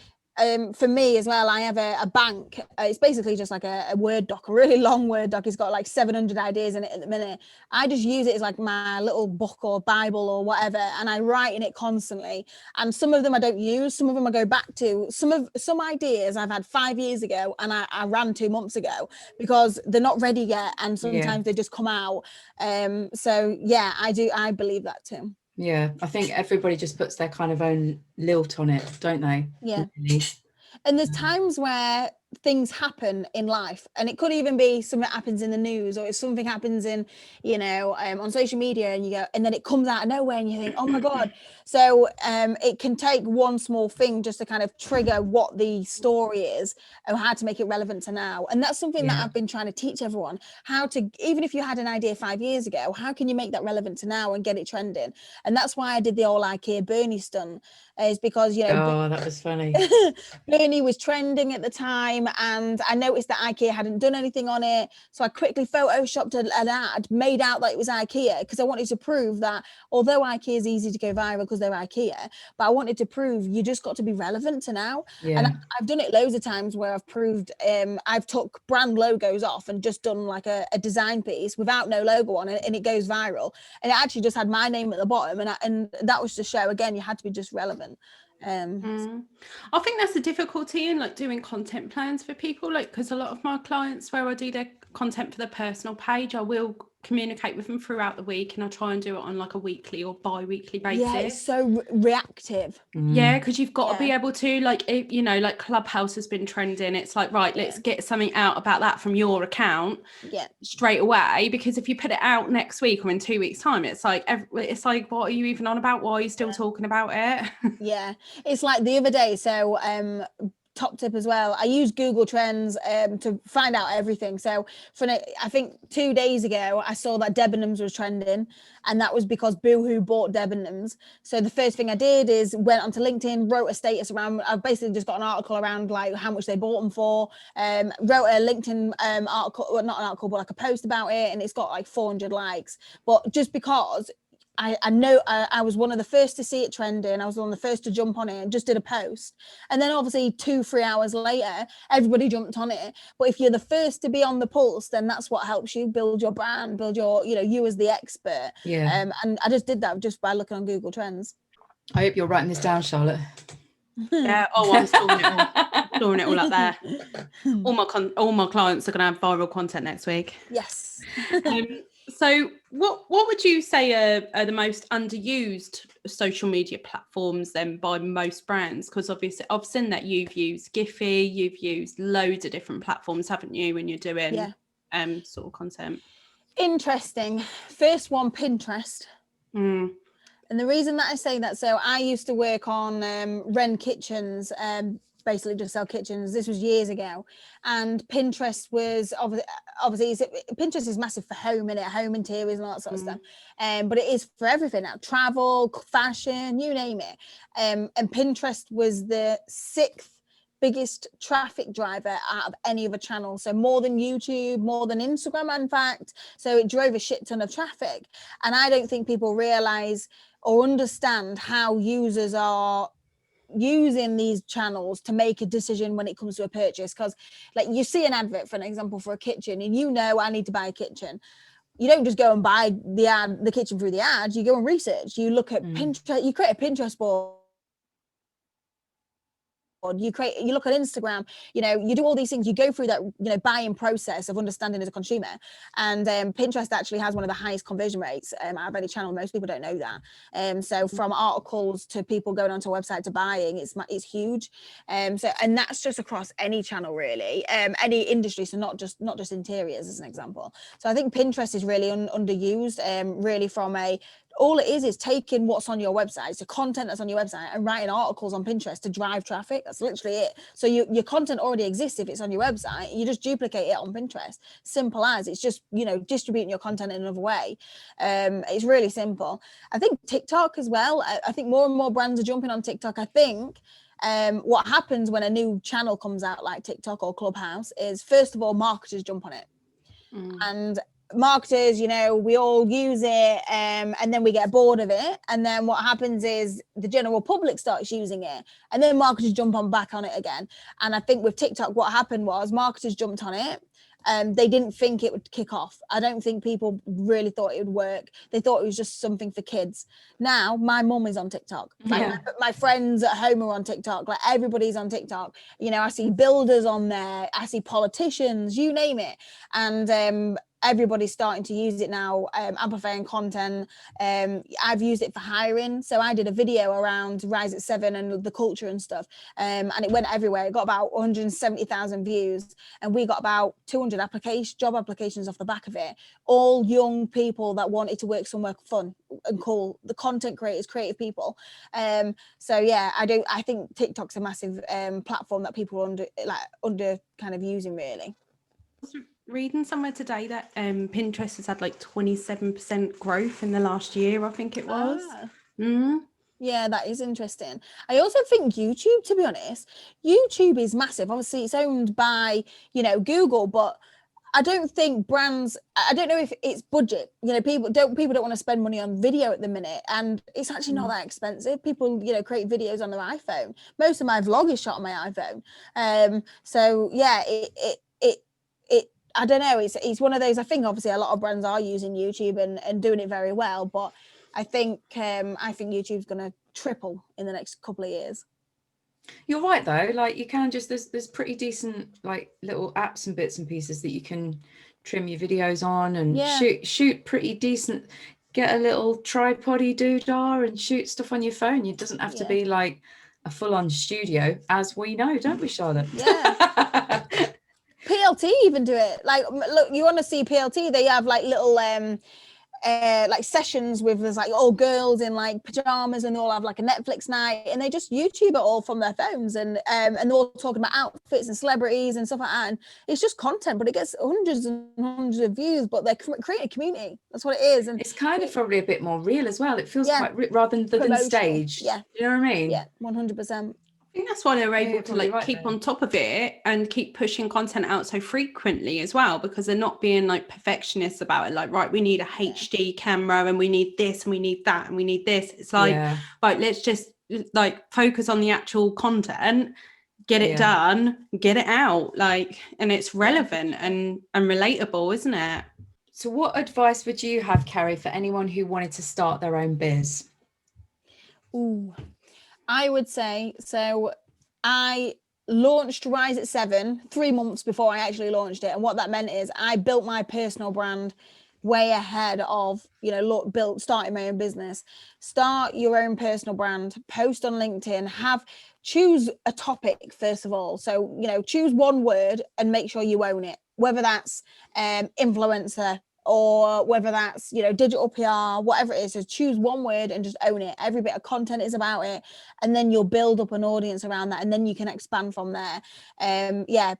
S3: for me as well, I have a bank. It's basically just like a Word doc, a really long Word doc. It's got like 700 ideas in it at the minute. I just use it as like my little book or Bible or whatever, and I write in it constantly. And some of them I don't use, some of them I go back to. Some ideas I've had 5 years ago and I ran 2 months ago because they're not ready yet, and sometimes they just come out. So yeah, I believe that too.
S1: Yeah, I think everybody just puts their kind of own lilt on it, don't they?
S3: Yeah.
S1: Really?
S3: And there's times where things happen in life, and it could even be something that happens in the news, or if something happens in, you know, on social media, and you go, and then it comes out of nowhere and you think, oh my God. So it can take one small thing just to kind of trigger what the story is and how to make it relevant to now. And that's something that I've been trying to teach everyone, how to, even if you had an idea 5 years ago, how can you make that relevant to now and get it trending? And that's why I did the whole IKEA Bernie stunt, is because, you know,
S1: oh, that was funny.
S3: Bernie was trending at the time, and I noticed that IKEA hadn't done anything on it, so I quickly photoshopped an ad, made out that it was IKEA, because I wanted to prove that although IKEA is easy to go viral because they're IKEA, but I wanted to prove you just got to be relevant to now. And I've done it loads of times where I've proved I've took brand logos off and just done like a design piece without no logo on it, and it goes viral, and it actually just had my name at the bottom, and that was to show again you had to be just relevant.
S2: I think that's the difficulty in like doing content plans for people, like, because a lot of my clients, where I do their content for their personal page, I will communicate with them throughout the week, and I try and do it on like a weekly or bi-weekly basis.
S3: Yeah, it's so reactive.
S2: Yeah, because you've got to be able to, like, you know, like Clubhouse has been trending, it's like, right, let's get something out about that from your account straight away, because if you put it out next week or in 2 weeks time, it's like what are you even on about? Why are you still talking about it?
S3: Yeah, it's like the other day, so top tip as well, I use Google Trends to find out everything. So I think 2 days ago I saw that Debenhams was trending, and that was because Boohoo bought Debenhams. So the first thing I did is went onto LinkedIn, wrote a status around, I've basically just got an article around like how much they bought them for, wrote a LinkedIn article, well, not an article, but like a post about it, and it's got like 400 likes. But just because I know I was one of the first to see it trending, I was one of the first to jump on it and just did a post, and then obviously 2-3 hours later everybody jumped on it. But if you're the first to be on the pulse, then that's what helps you build your brand, build your, you know, you as the expert. And I just did that just by looking on Google Trends.
S1: I hope you're writing this down, Charlotte.
S2: Yeah. Oh, I'm storing it all. Storing it all up there. All my clients are going to have viral content next week.
S3: Yes.
S2: So what would you say are the most underused social media platforms then by most brands? Because obviously I've seen that you've used Giphy, you've used loads of different platforms, haven't you, when you're doing sort of content? Interesting.
S3: First one, Pinterest. And the reason that I say that, so I used to work on Wren Kitchens, basically just sell kitchens. This was years ago, and Pinterest was obviously Pinterest is massive for home interiors and all that sort of stuff, but it is for everything now, travel, fashion, you name it. And Pinterest was the 6th biggest traffic driver out of any other channel, so more than YouTube, more than Instagram, in fact. So it drove a shit ton of traffic, and I don't think people realize or understand how users are using these channels to make a decision when it comes to a purchase. Because like you see an advert, for an example, for a kitchen, and you know I need to buy a kitchen. You don't just go and buy the kitchen through the ad. You go and research. You look at Pinterest. You create a Pinterest board. You look at Instagram, you know, you do all these things, you go through that, you know, buying process of understanding as a consumer. And Pinterest actually has one of the highest conversion rates out of any channel. Most people don't know that. So from articles to people going onto a website to buying, it's huge. And that's just across any channel really, any industry. So not just interiors as an example. So I think Pinterest is really underused, really from a all it is taking what's on your website, so content that's on your website, and writing articles on Pinterest to drive traffic. That's literally it. So your content already exists if it's on your website. You just duplicate it on Pinterest. Simple as. It's just, you know, distributing your content in another way. It's really simple. I think TikTok as well. I think more and more brands are jumping on TikTok. I think what happens when a new channel comes out like TikTok or Clubhouse is, first of all, marketers jump on it. And marketers, you know, we all use it, and then we get bored of it, and then what happens is the general public starts using it, and then marketers jump on back on it again. And I think with TikTok, what happened was marketers jumped on it. They didn't think it would kick off. I don't think people really thought it would work. They thought it was just something for kids. Now my mum is on TikTok. Like, my friends at home are on TikTok. Like, everybody's on TikTok. You know, I see builders on there. I see politicians, you name it. And everybody's starting to use it now, amplifying content. I've used it for hiring. So I did a video around Rise at 7 and the culture and stuff. And it went everywhere. It got about 170,000 views, and we got about 200 job applications off the back of it. All young people that wanted to work somewhere fun and cool. The content creators, creative people. So yeah, I think TikTok's a massive platform that people are under kind of using, really.
S2: Reading somewhere today that Pinterest has had like 27% growth in the last year, I think it was.
S3: Yeah, that is interesting. I also think YouTube, to be honest, YouTube is massive. Obviously, it's owned by, you know, Google, but I don't think brands, I don't know if it's budget. You know, people don't want to spend money on video at the minute, and it's actually not that expensive. People, you know, create videos on their iPhone. Most of my vlog is shot on my iPhone. So yeah, I don't know. It's one of those. I think obviously a lot of brands are using YouTube and doing it very well, but I think YouTube's going to triple in the next couple of years.
S1: You're right though. Like, you can just there's pretty decent like little apps and bits and pieces that you can trim your videos on and shoot pretty decent. Get a little tripod-y doodah and shoot stuff on your phone. It doesn't have to be like a full-on studio, as we know, don't we, Charlotte?
S3: Yeah. PLT even do it. Like, look, you want to see PLT? They have like little like sessions with, there's like all girls in like pajamas, and they all have like a Netflix night, and they just YouTube it all from their phones, and they're all talking about outfits and celebrities and stuff like that. And it's just content, but it gets hundreds and hundreds of views, but they're creating a community. That's what it is. And
S1: it's kind of probably a bit more real as well. It feels quite rather than staged.
S3: Yeah.
S1: You know what I mean?
S3: Yeah, 100%.
S2: I think that's why they're able to like keep on top of it and keep pushing content out so frequently as well, because they're not being like perfectionists about it. Like, right, we need a HD camera, and we need this, and we need that, and we need this. It's like, right, let's just like focus on the actual content, get it done, get it out, like, and it's relevant and relatable, isn't it?
S1: So what advice would you have, Carrie, for anyone who wanted to start their own biz?
S3: Ooh. I would say, so I launched Rise at 7 3 months before I actually launched it. And what that meant is I built my personal brand way ahead of, you know, starting my own business. Start your own personal brand, post on LinkedIn, choose a topic, first of all. So, you know, choose one word and make sure you own it, whether that's influencer, or whether that's, you know, digital PR, whatever it is. So choose one word and just own it. Every bit of content is about it, and then you'll build up an audience around that, and then you can expand from there.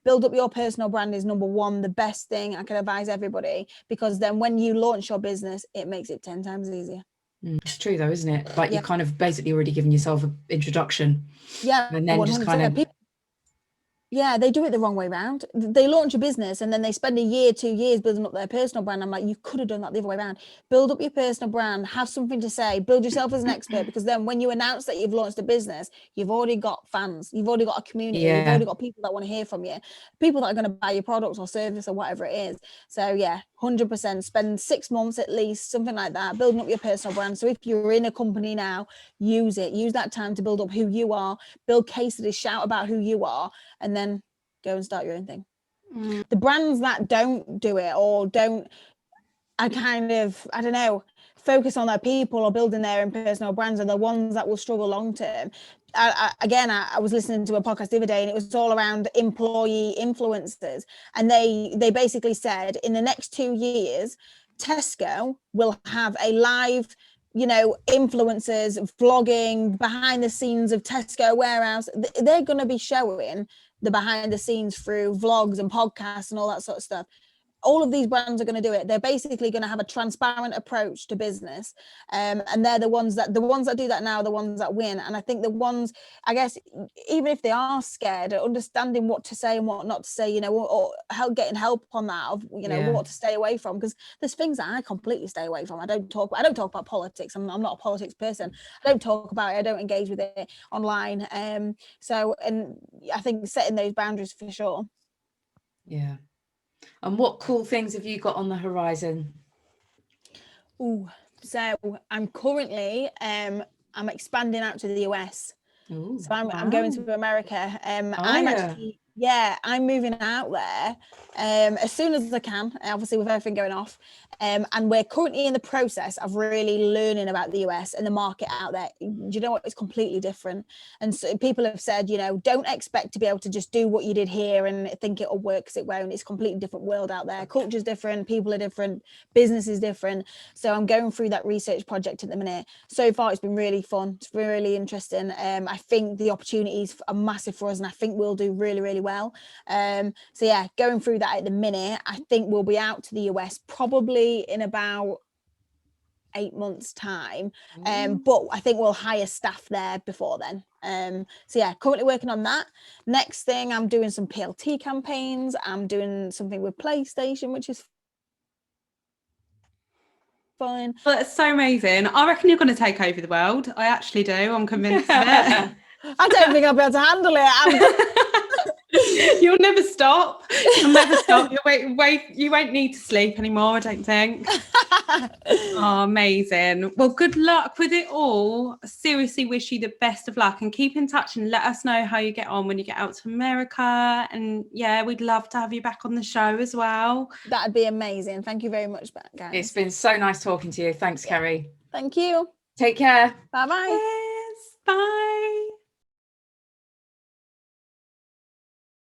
S3: Build up your personal brand is number one, the best thing I can advise everybody, because then when you launch your business, it makes it 10 times easier.
S1: It's true though, isn't it? Like, you're kind of basically already giving yourself an introduction.
S3: Yeah,
S1: and then 100%. Just kind of
S3: Yeah, they do it the wrong way around. They launch a business and then they spend a year, 2 years building up their personal brand. I'm like, you could have done that the other way around. Build up your personal brand, have something to say, build yourself as an expert, because then when you announce that you've launched a business, you've already got fans, you've already got a community, you've already got people that want to hear from you, people that are going to buy your products or service or whatever it is. So yeah, 100%, spend 6 months at least, something like that, building up your personal brand. So if you're in a company now, use that time to build up who you are, build case studies, shout about who you are, and then go and start your own thing. The brands that don't do it or don't, I don't know, focus on their people or building their own personal brands are the ones that will struggle long term. I was listening to a podcast the other day, and it was all around employee influencers, and they basically said in the next 2 years Tesco will have a live you know, influencers, vlogging, behind the scenes of Tesco warehouse, they're going to be showing the behind the scenes through vlogs and podcasts and all that sort of stuff. All of these brands are going to do it. They're basically going to have a transparent approach to business, and they're the ones that do that now are the ones that win. And I think the ones, I guess, even if they are scared, understanding what to say and what not to say, you know, or getting help on that, of, you know, what to stay away from, because there's things that I completely stay away from. I don't talk about politics. I'm not a politics person. I don't talk about it. I don't engage with it online. So, and I think setting those boundaries for sure.
S1: Yeah. And what cool things have you got on the horizon?
S3: Ooh, so I'm currently I'm expanding out to the US.
S1: Ooh,
S3: So I'm going to America. I'm moving out there as soon as I can, obviously with everything going off. And we're currently in the process of really learning about the US and the market out there. Do you know what? It's completely different. And so people have said, you know, don't expect to be able to just do what you did here and think it'll work, because it won't. It's a completely different world out there. Culture's different, people are different, business is different. So I'm going through that research project at the minute. So far, it's been really fun. It's been really interesting. I think the opportunities are massive for us, and I think we'll do really, really well. So yeah, going through that at the minute. I think we'll be out to the US probably in about 8 months time, but I think we'll hire staff there before then. So yeah, currently working on that. Next thing, I'm doing some PLT campaigns. I'm doing something with PlayStation, which is fun.
S2: Well, it's so amazing. I reckon you're going to take over the world. I actually do. I'm convinced of it.
S3: I don't think I'll be able to handle it.
S2: You'll never stop. You'll never stop. You won't need to sleep anymore, I don't think. Oh, amazing. Well, good luck with it all. I seriously wish you the best of luck, and keep in touch and let us know how you get on when you get out to America. And yeah, we'd love to have you back on the show as well.
S3: That'd be amazing. Thank you very much, guys.
S1: It's been so nice talking to you. Thanks, Carrie.
S3: Thank you.
S1: Take care.
S3: Bye-bye.
S2: Yes, bye.